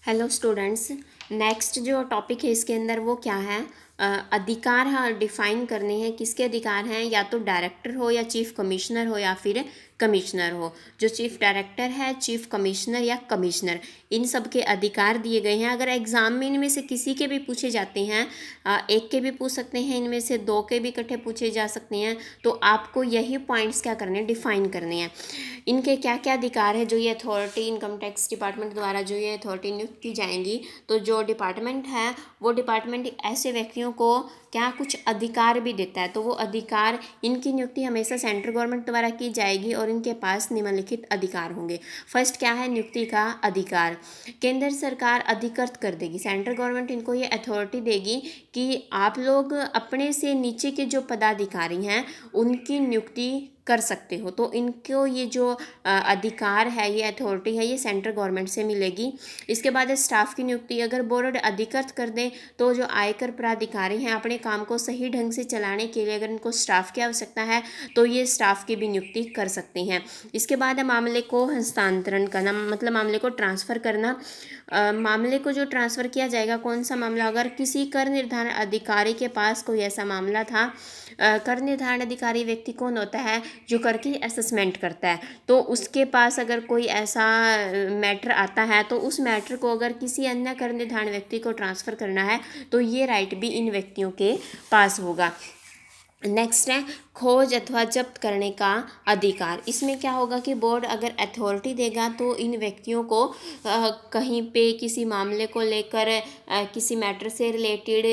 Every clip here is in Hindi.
Hello students. नेक्स्ट जो टॉपिक है इसके अंदर वो क्या है, अधिकार डिफाइन करने हैं। किसके अधिकार हैं? या तो डायरेक्टर हो या चीफ कमिश्नर हो या फिर कमिश्नर हो। जो चीफ डायरेक्टर है, चीफ कमिश्नर या कमिश्नर, इन सब के अधिकार दिए गए हैं। अगर एग्जाम में इनमें से किसी के भी पूछे जाते हैं, एक के भी पूछ सकते हैं, इनमें से दो के भी इकट्ठे पूछे जा सकते हैं, तो आपको यही पॉइंट्स क्या करने हैं, डिफाइन करने हैं। इनके क्या क्या अधिकार है, जो ये अथॉरिटी इनकम टैक्स डिपार्टमेंट द्वारा जो ये अथॉरिटी नियुक्त की जाएंगी, तो जो डिपार्टमेंट है वो डिपार्टमेंट ऐसे व्यक्तियों को क्या कुछ अधिकार भी देता है। तो वो अधिकार, इनकी नियुक्ति हमेशा सेंट्रल गवर्नमेंट द्वारा की जाएगी और इनके पास निम्नलिखित अधिकार होंगे। फर्स्ट क्या है, नियुक्ति का अधिकार। केंद्र सरकार अधिकृत कर देगी, सेंट्रल गवर्नमेंट इनको ये अथॉरिटी देगी कि आप लोग अपने से नीचे के जो पदाधिकारी हैं उनकी नियुक्ति कर सकते हो। तो इनको ये जो अधिकार है, ये अथॉरिटी है, ये सेंट्रल गवर्नमेंट से मिलेगी। इसके बाद स्टाफ की नियुक्ति, अगर बोर्ड अधिकृत कर दें तो जो आयकर प्राधिकारी हैं अपने काम को सही ढंग से चलाने के लिए अगर इनको स्टाफ की आवश्यकता है तो ये स्टाफ की भी नियुक्ति कर सकते हैं। इसके बाद है मामले को हस्तांतरण करना, मतलब मामले को ट्रांसफ़र करना। मामले को जो ट्रांसफ़र किया जाएगा, कौन सा मामला, अगर किसी कर निर्धारण अधिकारी के पास कोई ऐसा मामला था। कर निर्धारण अधिकारी व्यक्ति कौन होता है, जो कर की असेसमेंट करता है। तो उसके पास अगर कोई ऐसा मैटर आता है तो उस मैटर को अगर किसी अन्य कर निर्धारण व्यक्ति को ट्रांसफ़र करना है तो ये राइट भी इन व्यक्तियों के पास होगा। नेक्स्ट है खोज अथवा जब्त करने का अधिकार। इसमें क्या होगा कि बोर्ड अगर अथॉरिटी देगा तो इन व्यक्तियों को कहीं पे किसी मामले को लेकर किसी मैटर से रिलेटेड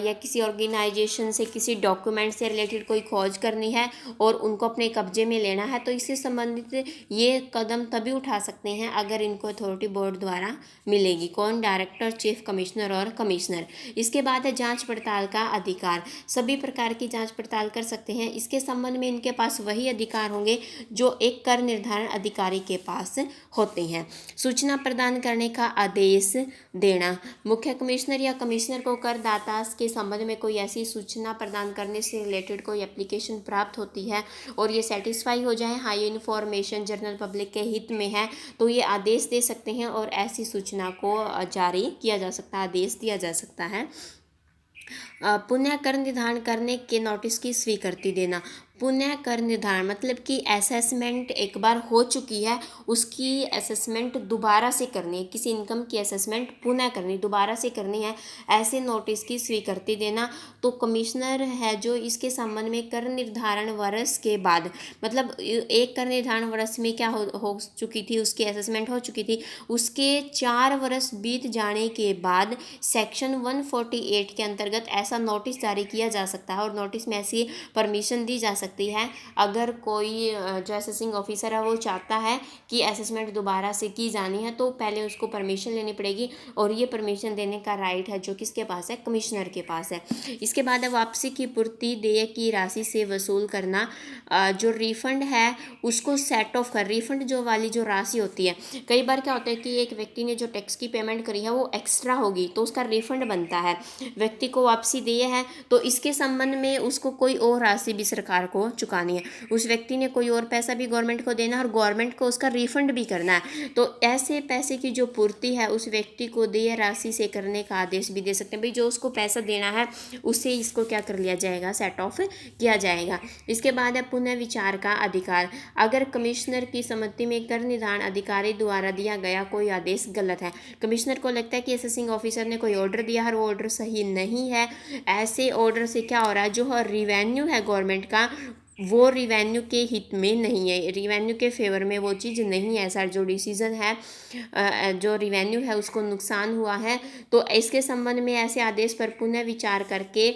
या किसी ऑर्गेनाइजेशन से किसी डॉक्यूमेंट से रिलेटेड कोई खोज करनी है और उनको अपने कब्जे में लेना है, तो इससे संबंधित ये कदम तभी उठा सकते हैं अगर इनको अथॉरिटी बोर्ड द्वारा मिलेगी। कौन? डायरेक्टर, चीफ कमिश्नर और कमिश्नर। इसके बाद है जाँच पड़ताल का अधिकार। सभी प्रकार की जाँच पड़ताल कर सकते हैं। इसके संबंध में इनके पास वही अधिकार होंगे जो एक कर निर्धारण अधिकारी के पास होते हैं। सूचना प्रदान करने का आदेश देना। मुख्य कमिश्नर या कमिश्नर को करदाता के संबंध में कोई ऐसी सूचना प्रदान करने से रिलेटेड कोई एप्लीकेशन प्राप्त होती है और ये सेटिस्फाई हो जाए, हाँ ये इन्फॉर्मेशन जनरल पब्लिक के हित में है, तो ये आदेश दे सकते हैं और ऐसी सूचना को जारी किया जा सकता है, आदेश दिया जा सकता है। पुनः कर निर्धारण करने के नोटिस की स्वीकृति देना। पुनः कर निर्धारण मतलब कि असेसमेंट एक बार हो चुकी है, उसकी असेसमेंट दोबारा से करनी है, किसी इनकम की असेसमेंट पुनः करनी, दोबारा से करनी है, ऐसे नोटिस की स्वीकृति देना। तो कमिश्नर है जो इसके संबंध में कर निर्धारण वर्ष के बाद, मतलब एक कर निर्धारण वर्ष में क्या हो चुकी थी, उसकी असेसमेंट हो चुकी थी, उसके 4 वर्ष बीत जाने के बाद सेक्शन 148 के अंतर्गत ऐसा नोटिस जारी किया जा सकता है और नोटिस में ऐसी परमिशन दी जा सकती है। अगर कोई जो असेसिंग ऑफिसर है वो चाहता है कि असेसमेंट दोबारा से की जानी है तो पहले उसको परमिशन लेनी पड़ेगी और ये परमिशन देने का राइट है जो किसके पास है, कमिश्नर के पास है। इसके बाद है वापसी की पूर्ति, देय की राशि से वसूल करना। जो रिफंड है उसको सेट ऑफ कर, रिफंड जो वाली जो राशि होती है, कई बार क्या होता है कि एक व्यक्ति ने जो टैक्स की पेमेंट करी है वो एक्स्ट्रा होगी तो उसका रिफंड बनता है, व्यक्ति को वापसी देय है, तो इसके संबंध में उसको कोई और राशि भी सरकार को चुकानी है, उस व्यक्ति ने कोई और पैसा भी गवर्नमेंट को देना है और गवर्नमेंट को उसका रिफंड भी करना है। तो ऐसे पैसे की जो पूर्ति है उस व्यक्ति को देय राशि से करने का आदेश भी दे सकते हैं। भाई जो उसको पैसा देना है उससे इसको क्या कर लिया जाएगा, सेट ऑफ किया जाएगा। इसके बाद है पुनः विचार का अधिकार। अगर कमिश्नर की सम्मति में कर निर्धारण अधिकारी द्वारा दिया गया कोई आदेश गलत है, कमिश्नर को लगता है कि असेसिंग ऑफिसर ने कोई ऑर्डर दिया है और वो ऑर्डर सही नहीं है, ऐसे ऑर्डर से क्या हो रहा है, जो रिवेन्यू है गवर्नमेंट का वो रिवेन्यू के हित में नहीं है, रिवेन्यू के फेवर में वो चीज़ नहीं है, सर जो डिसीजन है जो रिवेन्यू है उसको नुकसान हुआ है, तो इसके संबंध में ऐसे आदेश पर पुनः विचार करके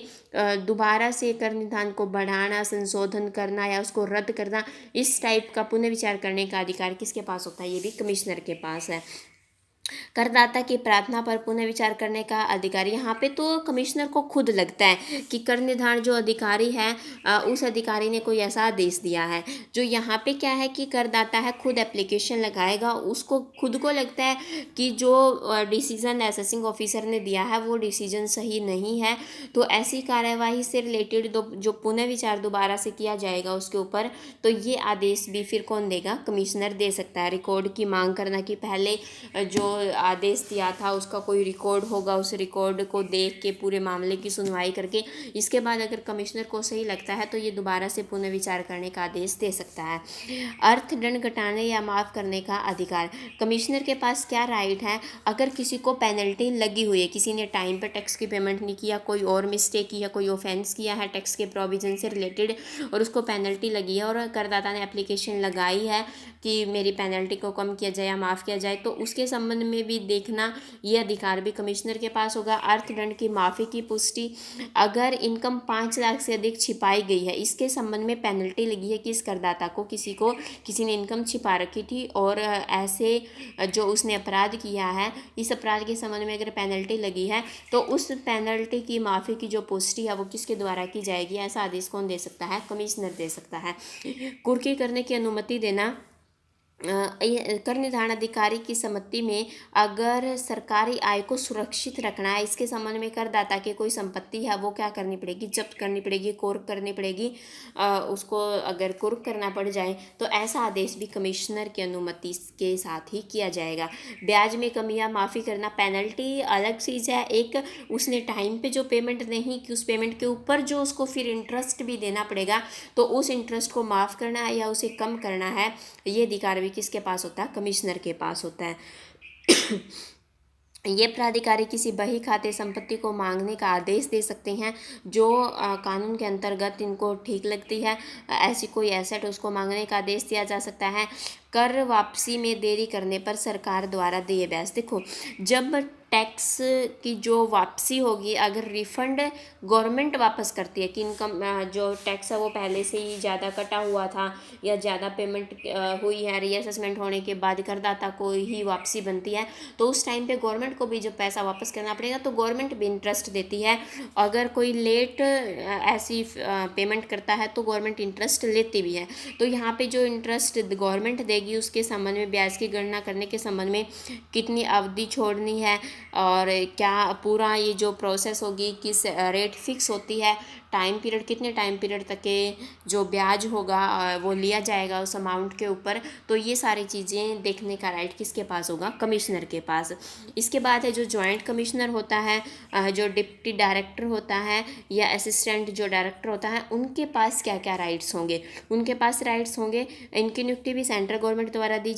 दोबारा से कर निर्धारण को बढ़ाना, संशोधन करना या उसको रद्द करना, इस टाइप का पुनः विचार करने का अधिकार किसके पास होता है, ये भी कमिश्नर के पास है। करदाता की प्रार्थना पर पुनः विचार करने का अधिकार, यहाँ पे तो कमिश्नर को खुद लगता है कि कर निर्धारण जो अधिकारी है उस अधिकारी ने कोई ऐसा आदेश दिया है। जो यहाँ पे क्या है कि करदाता है खुद एप्लीकेशन लगाएगा, उसको खुद को लगता है कि जो डिसीजन असेसिंग ऑफिसर ने दिया है वो डिसीजन सही नहीं है, तो ऐसी कार्यवाही से रिलेटेड जो पुनः विचार दोबारा से किया जाएगा उसके ऊपर, तो ये आदेश भी फिर कौन देगा, कमिश्नर दे सकता है। रिकॉर्ड की मांग करना कि पहले जो आदेश दिया था उसका कोई रिकॉर्ड होगा, उस रिकॉर्ड को देख के पूरे मामले की सुनवाई करके इसके बाद अगर कमिश्नर को सही लगता है तो ये दोबारा से पुनर्विचार करने का आदेश दे सकता है। अर्थदंड घटाने या माफ़ करने का अधिकार, कमिश्नर के पास क्या राइट है? अगर किसी को पेनल्टी लगी हुई है, किसी ने टाइम पर टैक्स की पेमेंट नहीं किया, कोई और मिस्टेक किया, कोई ऑफेंस किया है टैक्स के प्रोविजन से रिलेटेड और उसको पेनल्टी लगी है और करदाता ने एप्लीकेशन लगाई है कि मेरी पेनल्टी को कम किया जाए या माफ़ किया जाए, तो उसके संबंध में भी देखना ये अधिकार भी कमिश्नर के पास होगा। अर्थदंड की माफ़ी की पुष्टि, अगर इनकम 5 लाख से अधिक छिपाई गई है, इसके संबंध में पेनल्टी लगी है कि इस करदाता को किसी ने इनकम छिपा रखी थी और ऐसे जो उसने अपराध किया है, इस अपराध के संबंध में अगर पेनल्टी लगी है तो उस पेनल्टी की माफ़ी की जो पुष्टि है वो किसके द्वारा की जाएगी? ऐसा आदेश कौन दे सकता है? कमिश्नर दे सकता है। कुर्की करने की अनुमति देना, कर निर्धारण अधिकारी की सम्मति में अगर सरकारी आय को सुरक्षित रखना है, इसके संबंध में करदाता की कोई संपत्ति है वो क्या करनी पड़ेगी? जब्त करनी पड़ेगी, कुर्क करनी पड़ेगी। उसको अगर कुर्क करना पड़ जाए तो ऐसा आदेश भी कमिश्नर की अनुमति के साथ ही किया जाएगा। ब्याज में कमियां माफ़ी करना, पेनल्टी अलग चीज़ है, एक उसने टाइम पे जो पेमेंट नहीं की उस पेमेंट के ऊपर जो उसको फिर इंटरेस्ट भी देना पड़ेगा, तो उस इंटरेस्ट को माफ़ करना है या उसे कम करना है, ये अधिकार भी किसके पास होता है? कमिश्नर के पास होता है। ये प्राधिकारी किसी बही खाते संपत्ति को मांगने का आदेश दे सकते हैं जो कानून के अंतर्गत इनको ठीक लगती है। ऐसी कोई एसेट उसको मांगने का आदेश दिया जा सकता है। कर वापसी में देरी करने पर सरकार द्वारा देय ब्याज, देखो जब टैक्स की जो वापसी होगी, अगर रिफंड गवर्नमेंट वापस करती है कि इनकम जो टैक्स है वो पहले से ही ज़्यादा कटा हुआ था या ज़्यादा पेमेंट हुई है, रीअसेसमेंट होने के बाद करदाता को ही वापसी बनती है, तो उस टाइम पे गवर्नमेंट को भी जब पैसा वापस करना पड़ेगा तो गवर्नमेंट भी इंटरेस्ट देती है। अगर कोई लेट ऐसी पेमेंट करता है तो गवर्नमेंट इंटरेस्ट लेती भी है। तो यहाँ पे जो इंटरेस्ट गवर्नमेंट देगी उसके संबंध में ब्याज की गणना करने के संबंध में कितनी अवधि छोड़नी है और क्या पूरा ये जो प्रोसेस होगी किस रेट फिक्स होती है, टाइम पीरियड कितने टाइम पीरियड तक के जो ब्याज होगा वो लिया जाएगा उस अमाउंट के ऊपर, तो ये सारी चीज़ें देखने का राइट किसके पास होगा? कमिश्नर के पास। इसके बाद है जो जॉइंट कमिश्नर होता है, जो डिप्टी डायरेक्टर होता है या असिस्टेंट जो डायरेक्टर होता है, उनके पास क्या क्या राइट्स होंगे? उनके पास राइट्स होंगे, इनकी नियुक्ति भी सेंट्रल गवर्नमेंट द्वारा की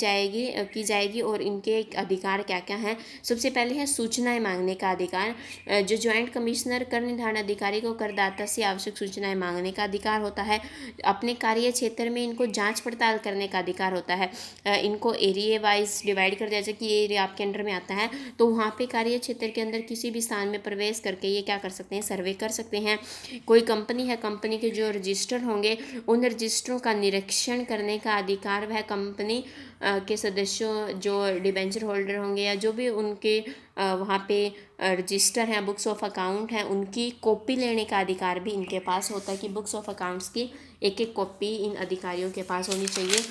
जाएगी और इनके अधिकार क्या क्या हैं? सबसे पहले है सूचनाएं मांगने का अधिकार। जो जॉइंट कमिश्नर कर निर्धारण अधिकारी को करदाता से आवश्यक सूचनाएं मांगने का अधिकार होता है। अपने कार्य क्षेत्र में इनको जांच पड़ताल करने का अधिकार होता है। इनको एरिया वाइज डिवाइड कर दिया जाए कि ये एरिया आपके अंडर में आता है तो वहाँ पे कार्य क्षेत्र के अंदर किसी भी स्थान में प्रवेश करके ये क्या कर सकते हैं? सर्वे कर सकते हैं। कोई कंपनी है, कंपनी के जो रजिस्टर होंगे उन रजिस्टरों का निरीक्षण करने का अधिकार वह कंपनी के सदस्यों जो डिबेंचर होल्डर होंगे या जो भी उनके वहाँ पे रजिस्टर हैं, बुक्स ऑफ अकाउंट हैं, उनकी कॉपी लेने का अधिकार भी इनके पास होता है कि बुक्स ऑफ अकाउंट्स की एक एक कॉपी इन अधिकारियों के पास होनी चाहिए।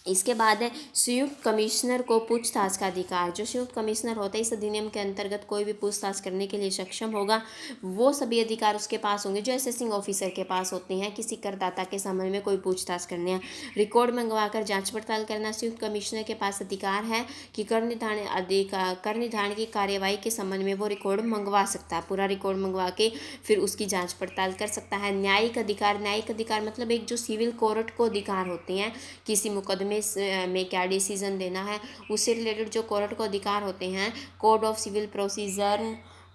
इसके बाद है संयुक्त कमिश्नर को पूछताछ का अधिकार। जो संयुक्त कमिश्नर होता है इस अधिनियम के अंतर्गत कोई भी पूछताछ करने के लिए सक्षम होगा, वो सभी अधिकार उसके पास होंगे जो असेसिंग ऑफिसर के पास होते हैं किसी करदाता के संबंध में कोई पूछताछ करने हैं। रिकॉर्ड मंगवाकर जांच पड़ताल करना, संयुक्त कमिश्नर के पास अधिकार है कि कर निर्धारण की कार्यवाही के संबंध में वो रिकॉर्ड मंगवा सकता है, पूरा रिकॉर्ड मंगवा के फिर उसकी जाँच पड़ताल कर सकता है। न्यायिक अधिकार मतलब एक जो सिविल कोर्ट को अधिकार होते हैं किसी मुकदमे में क्या डिसीजन देना है उससे रिलेटेड जो कोर्ट को अधिकार होते हैं, कोड ऑफ सिविल प्रोसीजर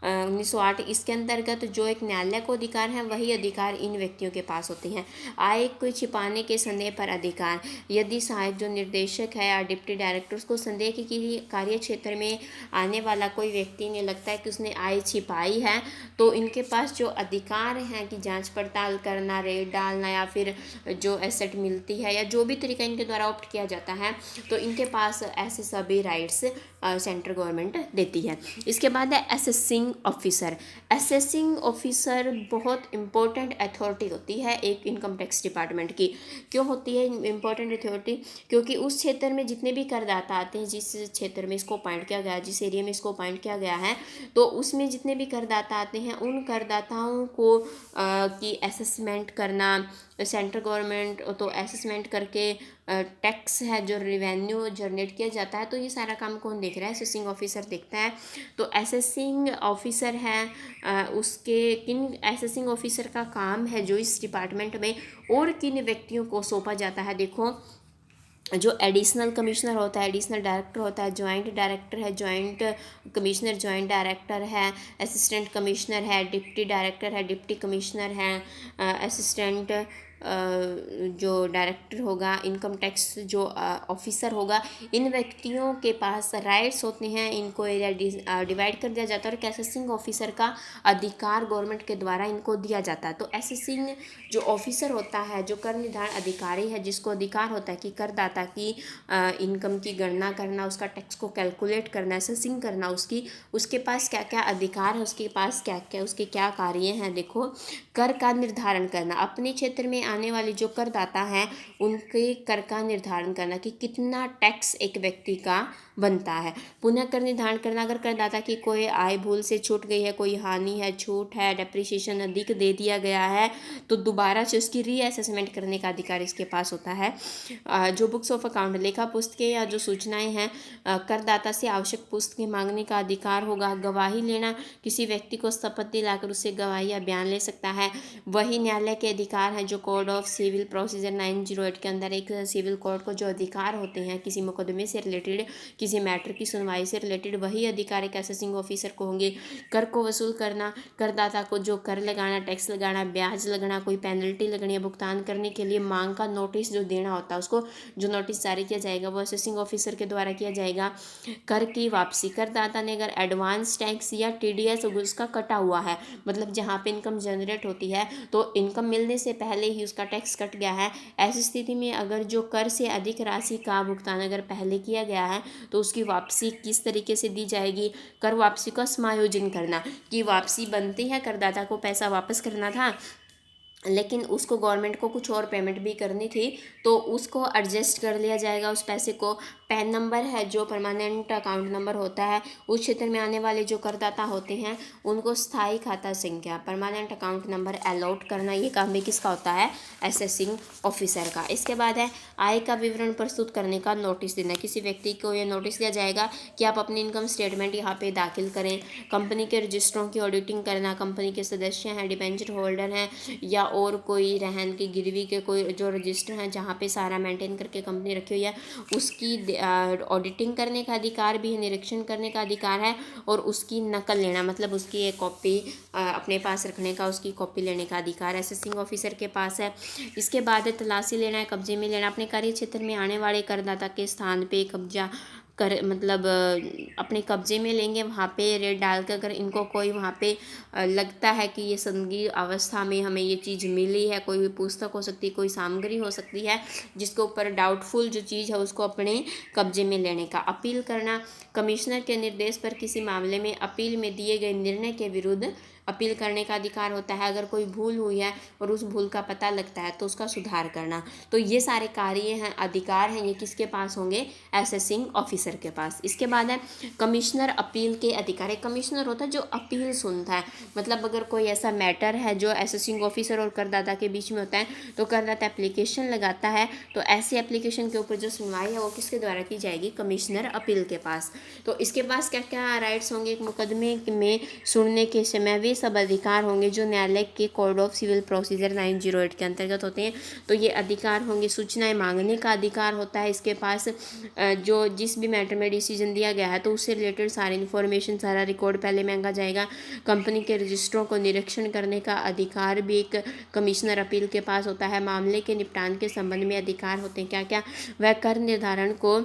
1908, इसके अंतर्गत जो एक न्यायालय को अधिकार है वही अधिकार इन व्यक्तियों के पास होते हैं। आय को छिपाने के संदेह पर अधिकार, यदि सहायक जो निर्देशक है या डिप्टी डायरेक्टर उसको संदेह की कार्य क्षेत्र में आने वाला कोई व्यक्ति ने लगता है कि उसने आय छिपाई है तो इनके पास जो अधिकार हैं कि जांच पड़ताल करना, रेड डालना या फिर जो एसेट मिलती है या जो भी तरीका इनके द्वारा ऑप्ट किया जाता है तो इनके पास ऐसे सभी राइट्स सेंट्रल गवर्नमेंट देती है। इसके बाद है असेसिंग ऑफिसर। असेसिंग ऑफिसर बहुत इंपॉर्टेंट अथॉरिटी होती है एक इनकम टैक्स डिपार्टमेंट की। क्यों होती है इंपॉर्टेंट अथॉरिटी? क्योंकि उस क्षेत्र में जितने भी करदाता आते हैं, जिस क्षेत्र में इसको अपॉइंट किया गया, जिस एरिया में इसको अपॉइंट किया गया है, तो उसमें जितने भी करदाता आते हैं उन करदाताओं को की असेसमेंट करना, सेंट्रल गवर्नमेंट तो असेसमेंट करके टैक्स है जो रेवेन्यू जनरेट किया जाता है, तो ये सारा काम कौन देख रहा है? असेसिंग ऑफिसर देखता है। तो असेसिंग ऑफिसर है उसके किन असेसिंग ऑफिसर का काम है जो इस डिपार्टमेंट में और किन व्यक्तियों को सौंपा जाता है। देखो, जो एडिशनल कमिश्नर होता है, एडिशनल डायरेक्टर होता है, जॉइंट डायरेक्टर है, जॉइंट कमिश्नर, जॉइंट डायरेक्टर है, असिस्टेंट कमिश्नर है, डिप्टी डायरेक्टर है, डिप्टी कमिश्नर है, असिस्टेंट जो डायरेक्टर होगा, इनकम टैक्स जो ऑफिसर होगा, इन व्यक्तियों के पास राइट्स होते हैं। इनको एरिया डिवाइड कर दिया जाता है और असेसिंग ऑफिसर का अधिकार गवर्नमेंट के द्वारा इनको दिया जाता है। तो असेसिंग जो ऑफिसर होता है, जो कर निर्धारण अधिकारी है, जिसको अधिकार होता है कि करदाता की इनकम की गणना करना, उसका टैक्स को कैलकुलेट करना, असेसिंग करना, उसके पास क्या क्या अधिकार है, उसके पास क्या क्या उसके क्या कार्य हैं। देखो, कर का निर्धारण करना, अपने क्षेत्र में आने वाले जो करदाता हैं उनके कर का निर्धारण करना कि कितना टैक्स एक व्यक्ति का बनता है। पुनः कर निर्धारण करना, अगर करदाता की कोई आय भूल से छूट गई है, कोई हानि है, छूट है, डेप्रिसिएशन अधिक दे दिया गया है, तो दोबारा से उसकी रीअसेसमेंट करने का अधिकार इसके पास होता है। जो बुक्स ऑफ अकाउंट, लेखा पुस्तकें या जो सूचनाएं हैं, करदाता से आवश्यक पुस्तकें मांगने का अधिकार होगा। गवाही लेना, किसी व्यक्ति को शपथ दिलाकर उससे गवाही या बयान ले सकता है। वही न्यायालय के अधिकार हैं जो कोड ऑफ सिविल प्रोसीजर 908 के अंदर एक सिविल कोड को जो अधिकार होते हैं किसी मुकदमे से रिलेटेड, किसी मैटर की सुनवाई से रिलेटेड, वही अधिकार एक असेसिंग ऑफिसर को होंगे। कर को वसूल करना, करदाता को जो कर लगाना, टैक्स लगाना, ब्याज लगना, कोई पेनल्टी लगनी है, भुगतान करने के लिए मांग का नोटिस जो देना होता है, उसको जो नोटिस जारी किया जाएगा वो असेसिंग ऑफिसर के द्वारा किया जाएगा। कर की वापसी, करदाता ने अगर एडवांस टैक्स या टीडीएस उसका कटा हुआ है, मतलब जहाँ पे इनकम जनरेट होती है तो इनकम मिलने से पहले ही उसका टैक्स कट गया है, ऐसी स्थिति में अगर जो कर से अधिक राशि का भुगतान अगर पहले किया गया है तो उसकी वापसी किस तरीके से दी जाएगी? कर वापसी का समायोजन करना कि वापसी बनती है, करदाता को पैसा वापस करना था लेकिन उसको गवर्नमेंट को कुछ और पेमेंट भी करनी थी, तो उसको एडजस्ट कर लिया जाएगा उस पैसे को। पैन नंबर है जो परमानेंट अकाउंट नंबर होता है, उस क्षेत्र में आने वाले जो करदाता होते हैं उनको स्थायी खाता संख्या, परमानेंट अकाउंट नंबर अलॉट करना, ये काम भी किसका होता है? असेसिंग ऑफिसर का। इसके बाद है आय का विवरण प्रस्तुत करने का नोटिस देना, किसी व्यक्ति को ये नोटिस दिया जाएगा कि आप अपनी इनकम स्टेटमेंट यहाँ पे दाखिल करें। कंपनी के रजिस्टरों की ऑडिटिंग करना, कंपनी के सदस्य हैं, डिबेंचर होल्डर हैं या और कोई रहन की गिरवी के कोई जो रजिस्टर हैं जहाँ पे सारा मेंटेन करके कंपनी रखी हुई है उसकी ऑडिटिंग करने का अधिकार भी है, निरीक्षण करने का अधिकार है और उसकी नकल लेना, मतलब उसकी एक कॉपी अपने पास रखने का, उसकी कॉपी लेने का अधिकार असेसिंग ऑफिसर के पास है। इसके बाद तलाशी लेना है, कब्जे में लेना, अपने कार्य क्षेत्र में आने वाले करदाता के स्थान पे कब्जा कर, मतलब अपने कब्जे में लेंगे, वहाँ पे रेट डाल कर अगर इनको कोई वहाँ पे लगता है कि ये संदिग्ध अवस्था में हमें ये चीज़ मिली है, कोई भी पुस्तक हो सकती है, कोई सामग्री हो सकती है जिसके ऊपर डाउटफुल जो चीज़ है उसको अपने कब्जे में लेने का। अपील करना, कमिश्नर के निर्देश पर किसी मामले में अपील में दिए गए निर्णय के विरुद्ध अपील करने का अधिकार होता है। अगर कोई भूल हुई है और उस भूल का पता लगता है तो उसका सुधार करना। तो ये सारे कार्य हैं, अधिकार हैं, ये किसके पास होंगे? असेसिंग ऑफिसर के पास। इसके बाद है कमिश्नर अपील के अधिकार। एक कमिश्नर होता है जो अपील सुनता है, मतलब अगर कोई ऐसा मैटर है जो असेसिंग ऑफिसर और करदाता के बीच में होता है तो करदाता एप्लीकेशन लगाता है, तो ऐसे एप्लीकेशन के ऊपर जो सुनवाई है वो किसके द्वारा की जाएगी? कमिश्नर अपील के पास। तो इसके पास क्या क्या राइट्स होंगे? एक मुकदमे में सुनने के समय वे सब अधिकार होंगे जो न्यायालय के कोड ऑफ सिविल प्रोसीजर 908 के अंतर्गत होते हैं। तो ये अधिकार होंगे। सूचनाएं मांगने का अधिकार होता है इसके पास, जो जिस भी मैटर में डिसीजन दिया गया है तो उससे रिलेटेड सारी इन्फॉर्मेशन, सारा रिकॉर्ड पहले मांगा जाएगा। कंपनी के रजिस्टरों को निरीक्षण करने का अधिकार भी एक कमिश्नर अपील के पास होता है। मामले के निपटान के संबंध में अधिकार होते हैं क्या क्या? वह कर निर्धारण को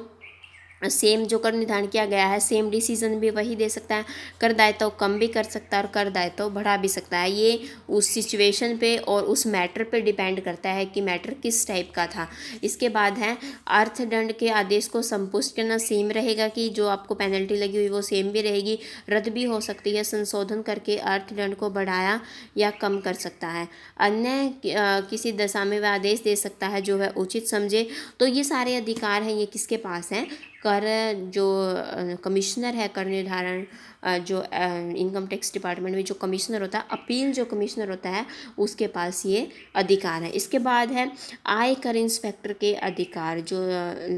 सेम जो कर निर्धारण किया गया है सेम डिसीजन भी वही दे सकता है। कर दायित्व कम भी कर सकता है और कर दायित्व बढ़ा भी सकता है। ये उस सिचुएशन पे और उस मैटर पे डिपेंड करता है कि मैटर किस टाइप का था। इसके बाद है अर्थदंड के आदेश को संपुष्ट करना। सेम रहेगा कि जो आपको पेनल्टी लगी हुई वो सेम भी रहेगी, रद्द भी हो सकती है, संशोधन करके अर्थदंड को बढ़ाया या कम कर सकता है। अन्य किसी दशा में वह आदेश दे सकता है जो वह उचित समझे। तो ये सारे अधिकार हैं, ये किसके पास हैं? कर जो कमिश्नर है कर निर्धारण जो इनकम टैक्स डिपार्टमेंट में जो कमिश्नर होता है, अपील जो कमिश्नर होता है उसके पास ये अधिकार है। इसके बाद है आयकर इंस्पेक्टर के अधिकार, जो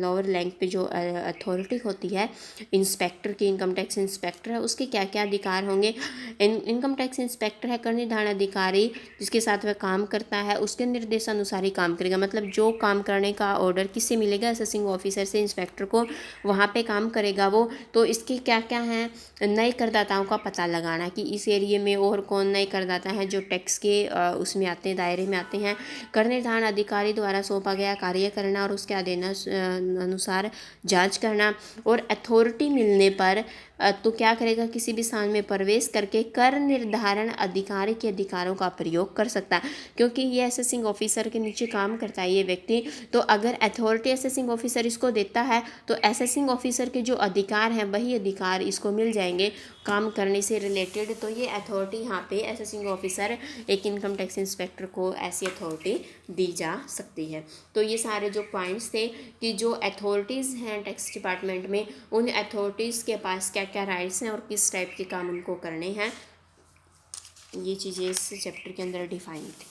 लोअर रैंक पे जो अथॉरिटी होती है इंस्पेक्टर की, इनकम टैक्स इंस्पेक्टर है, उसके क्या क्या अधिकार होंगे। इनकम टैक्स इंस्पेक्टर है कर निर्धारण अधिकारी, जिसके साथ वह काम करता है उसके निर्देशानुसार ही काम करेगा। मतलब जो काम करने का ऑर्डर किससे मिलेगा, असेसिंग ऑफिसर से इंस्पेक्टर को, वहाँ पे काम करेगा वो। तो इसके क्या क्या हैं, नए करदाताओं का पता लगाना कि इस एरिए में और कौन नए करदाता हैं जो टैक्स के उसमें आते हैं, दायरे में आते हैं। कर निर्धारण अधिकारी द्वारा सौंपा गया कार्य करना और उसके आदेश अनुसार जांच करना। और अथॉरिटी मिलने पर तो क्या करेगा, किसी भी स्थान में प्रवेश करके कर निर्धारण अधिकारी के अधिकारों का प्रयोग कर सकता है, क्योंकि ये असेसिंग ऑफिसर के नीचे काम करता है ये व्यक्ति। तो अगर अथॉरिटी असेसिंग ऑफिसर इसको देता है तो असेसिंग ऑफिसर के जो अधिकार हैं वही अधिकार इसको मिल जाएंगे काम करने से रिलेटेड। तो ये अथॉरिटी यहाँ पे असेसिंग ऑफिसर, एक इनकम टैक्स इंस्पेक्टर को ऐसी अथॉरिटी दी जा सकती है। तो ये सारे जो पॉइंट्स थे कि जो अथॉरिटीज़ हैं टैक्स डिपार्टमेंट में, उन अथॉरिटीज़ के पास क्या क्या राइट्स हैं और किस टाइप के काम उनको करने हैं, ये चीज़ें इस चैप्टर के अंदर डिफाइन थी।